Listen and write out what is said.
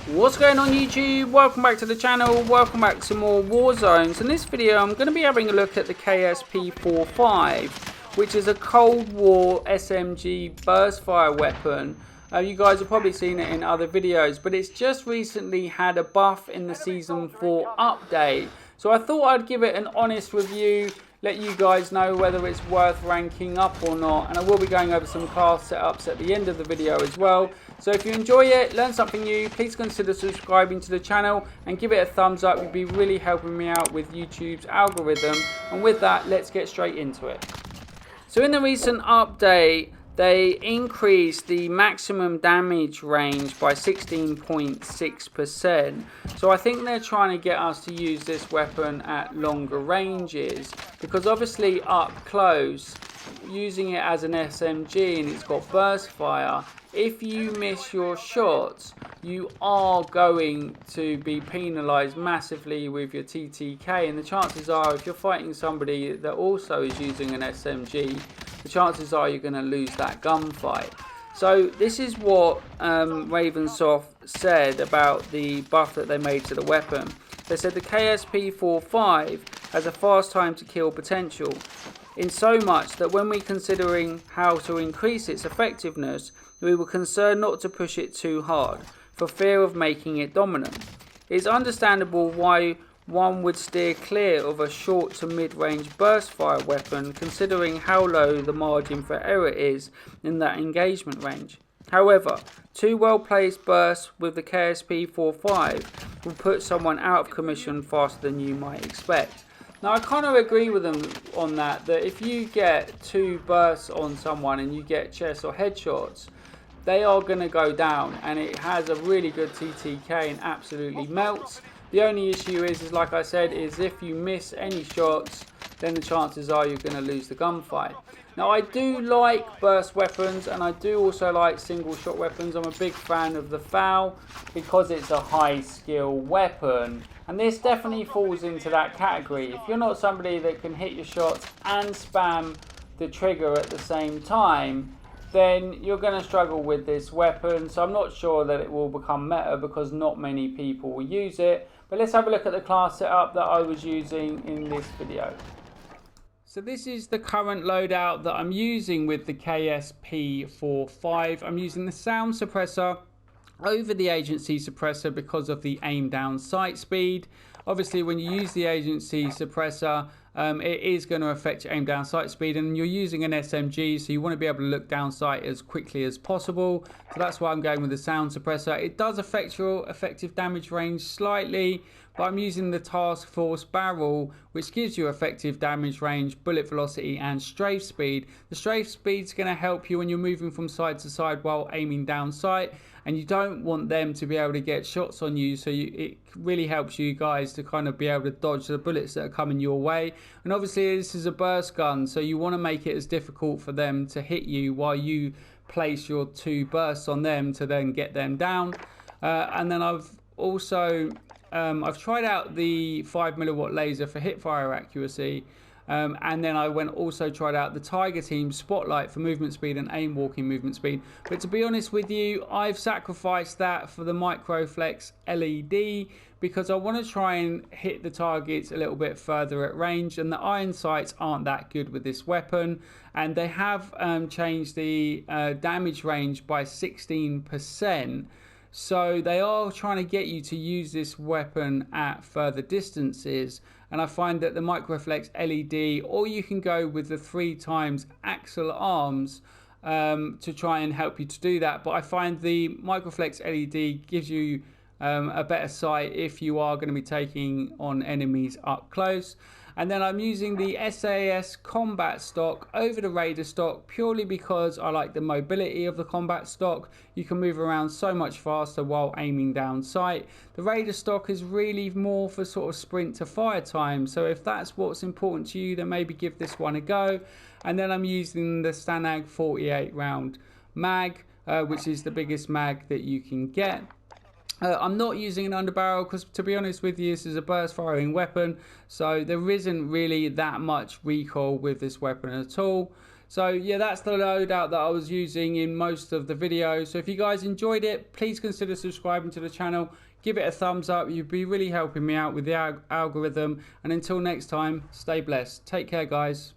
What's going on YouTube? Welcome back to the channel, welcome back to more Warzones. In this video I'm going to be having a look at the KSP-45, which is a Cold War SMG burst fire weapon. You guys have probably seen it in other videos, but it's just recently had a buff in the Season 4 update. So I thought I'd give it an honest review, let you guys know whether it's worth ranking up or not, and I will be going over some class setups at the end of the video as well. So if you enjoy it, learn something new, please consider subscribing to the channel and give it a thumbs up. You'd be really helping me out with YouTube's algorithm. And with that, let's get straight into it. So in the recent update, they increased the maximum damage range by 16.6%. So I think they're trying to get us to use this weapon at longer ranges, because obviously up close, using it as an SMG and it's got burst fire, if you miss your shots, you are going to be penalised massively with your TTK, and the chances are if you're fighting somebody that also is using an SMG, the chances are you're going to lose that gunfight. So this is what Ravensoft said about the buff that they made to the weapon. They said the KSP-45 has a fast time to kill potential, in so much that when we're considering how to increase its effectiveness, we were concerned not to push it too hard, for fear of making it dominant. It is understandable why one would steer clear of a short to mid-range burst fire weapon, considering how low the margin for error is in that engagement range. However, two well-placed bursts with the KSP-45 will put someone out of commission faster than you might expect. Now I kind of agree with them on that if you get two bursts on someone and you get chest or headshots, they are going to go down, and it has a really good TTK and absolutely melts. The only issue is like I said, is if you miss any shots, then the chances are you're going to lose the gunfight. Now I do like burst weapons, and I do also like single shot weapons. I'm a big fan of the FAL because it's a high skill weapon, and this definitely falls into that category. If you're not somebody that can hit your shots and spam the trigger at the same time, then you're going to struggle with this weapon. So I'm not sure that it will become meta because not many people will use it. But let's have a look at the class setup that I was using in this video. So this is the current loadout that I'm using with the KSP-45. I'm using the sound suppressor over the agency suppressor because of the aim down sight speed. Obviously when you use the agency suppressor, it is going to affect your aim down sight speed, and you're using an SMG, so you want to be able to look down sight as quickly as possible. So that's why I'm going with the sound suppressor. It does affect your effective damage range slightly, but I'm using the task force barrel, which gives you effective damage range, bullet velocity and strafe speed. The strafe speed is going to help you when you're moving from side to side while aiming down sight, and you don't want them to be able to get shots on you, so it really helps you guys to kind of be able to dodge the bullets that are coming your way. And obviously this is a burst gun, so you want to make it as difficult for them to hit you while you place your two bursts on them to then get them down. And then I've also I've tried out the 5mm laser for hip fire accuracy, and then I also tried out the Tiger Team Spotlight for movement speed and aim walking movement speed. But to be honest with you, I've sacrificed that for the Microflex LED because I want to try and hit the targets a little bit further at range, and the iron sights aren't that good with this weapon, and they have changed the damage range by 16%. So they are trying to get you to use this weapon at further distances, and I find that the Microflex LED, or you can go with the 3x axle arms to try and help you to do that. But I find the Microflex LED gives you a better sight if you are going to be taking on enemies up close. And then I'm using the SAS combat stock over the Raider stock purely because I like the mobility of the combat stock. You can move around so much faster while aiming down sight. The Raider stock is really more for sort of sprint to fire time, so if that's what's important to you, then maybe give this one a go. And then I'm using the Stanag 48 round mag, which is the biggest mag that you can get. I'm not using an underbarrel because, to be honest with you, this is a burst firing weapon, so there isn't really that much recoil with this weapon at all. So yeah, that's the loadout that I was using in most of the videos. So if you guys enjoyed it, please consider subscribing to the channel. Give it a thumbs up. You'd be really helping me out with the algorithm. And until next time, stay blessed. Take care, guys.